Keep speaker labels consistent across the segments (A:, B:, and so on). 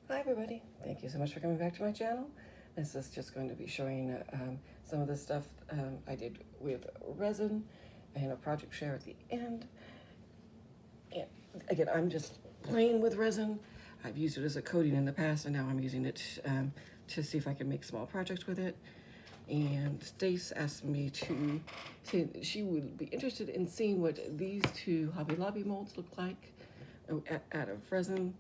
A: Hi everybody, thank you so much for coming back to my channel. This is just going to be showing some of the stuff I did with resin and a project share at the end. And again, I'm just playing with resin. I've used it as a coating in the past, and now I'm using it to see if I can make small projects with it. And Stace asked me to say that she would be interested in seeing what these two Hobby Lobby molds look like out of resin.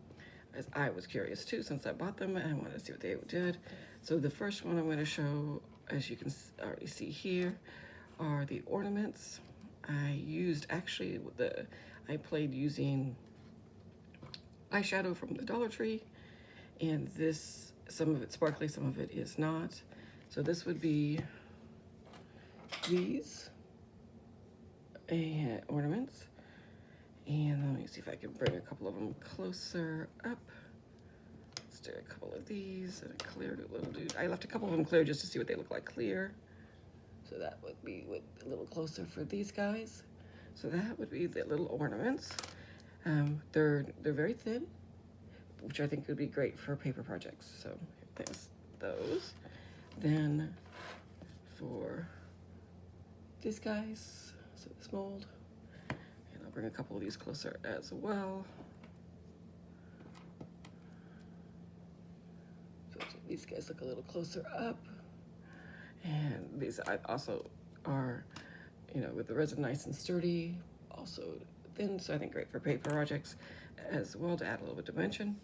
A: As I was curious too, since I bought them and I wanted to see what they did. So the first one I'm going to show, as you can already see here, are the ornaments. I used I played using eyeshadow from the Dollar Tree, and some of it sparkly, some of it is not. So this would be these and ornaments. And let me see if I can bring a couple of them closer up. Let's do a couple of these, and I cleared a little dude. I left a couple of them clear just to see what they look like clear. So that would be a little closer for these guys. So that would be the little ornaments. They're very thin, which I think would be great for paper projects. So there's those. Then for these guys, so this mold, bring a couple of these closer as well. So these guys look a little closer up. And these also are, with the resin nice and sturdy, also thin, so I think great for paper projects as well to add a little bit of dimension.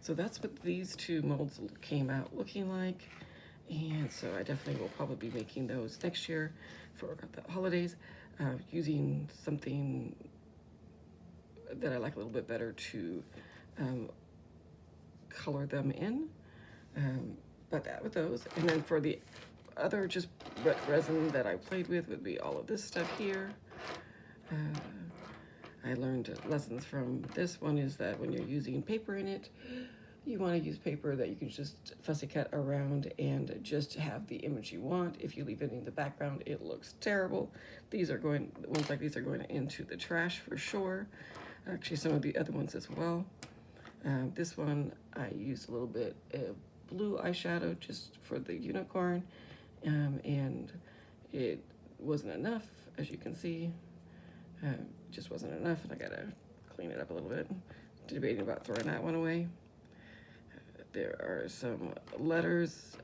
A: So that's what these two molds came out looking like. And so I definitely will probably be making those next year for the holidays, using something that I like a little bit better to color them in. But that with those. And then for the other just resin that I played with would be all of this stuff here. I learned lessons from this one is that when you're using paper in it, you want to use paper that you can just fussy cut around and just have the image you want. If you leave it in the background, it looks terrible. Ones like these are going into the trash for sure. Actually, some of the other ones as well. This one, I used a little bit of blue eyeshadow just for the unicorn, and it wasn't enough, as you can see. Just wasn't enough, and I gotta clean it up a little bit. Debating about throwing that one away. There are some letters,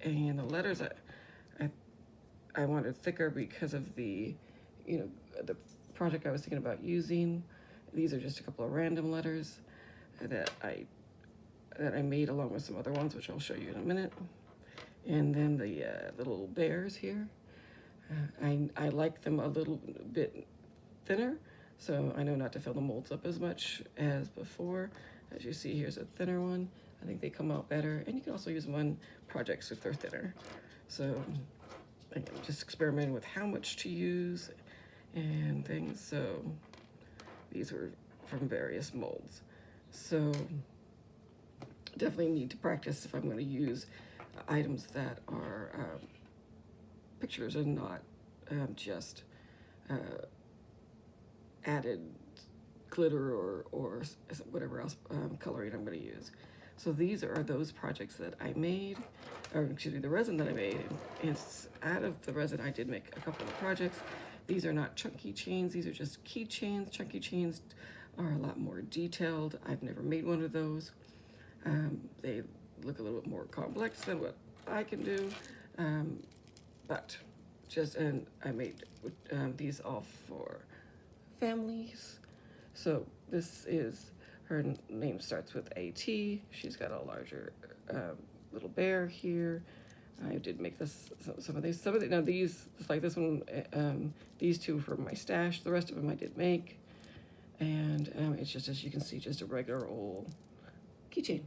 A: and the letters I wanted thicker because of the project I was thinking about using. These are just a couple of random letters that I made along with some other ones, which I'll show you in a minute. And then the little bears here. I like them a little bit thinner, so I know not to fill the molds up as much as before. As you see, here's a thinner one. I think they come out better, and you can also use them on projects if they're thinner. So again, just experimenting with how much to use and things. So these were from various molds. So definitely need to practice if I'm going to use items that are pictures and not just added glitter or whatever else coloring I'm going to use. So these are those projects that I made, or excuse me, the resin that I made. And out of the resin, I did make a couple of projects. These are not chunky chains, these are just keychains. Chunky chains are a lot more detailed. I've never made one of those. They look a little bit more complex than what I can do, and I made these all for families. So this is, her name starts with AT. She's got a larger little bear here. I did make some of these. Now these, just like this one, these two for my stash. The rest of them I did make. And it's just, as you can see, just a regular old keychain.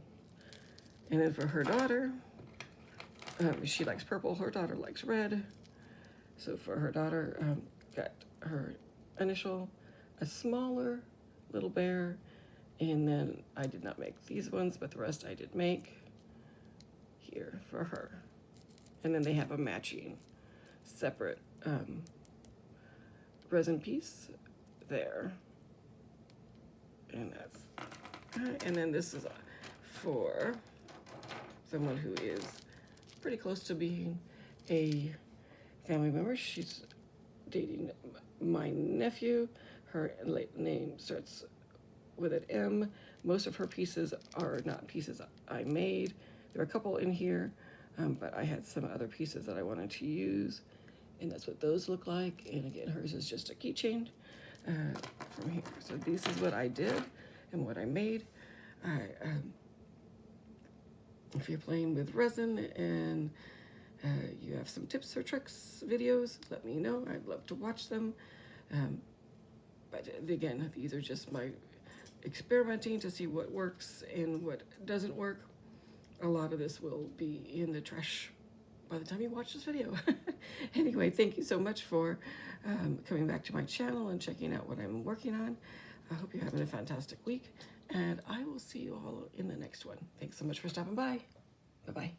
A: And then for her daughter, she likes purple. Her daughter likes red. So for her daughter, got her initial, a smaller little bear. And then I did not make these ones, but the rest I did make here for her. And then they have a matching separate resin piece there. And then this is for someone who is pretty close to being a family member. She's dating my nephew. Her name starts with an M. Most of her pieces are not pieces I made. There are a couple in here, but I had some other pieces that I wanted to use, and that's what those look like. And again, hers is just a keychain from here. So this is what I did and what I made. If you're playing with resin and you have some tips or tricks videos, let me know. I'd love to watch them. But again, these are just my experimenting to see what works and what doesn't work. A lot of this will be in the trash by the time you watch this video. Anyway, thank you so much for coming back to my channel and checking out what I'm working on. I hope you're having a fantastic week, and I will see you all in the next one. Thanks so much for stopping by. Bye-bye.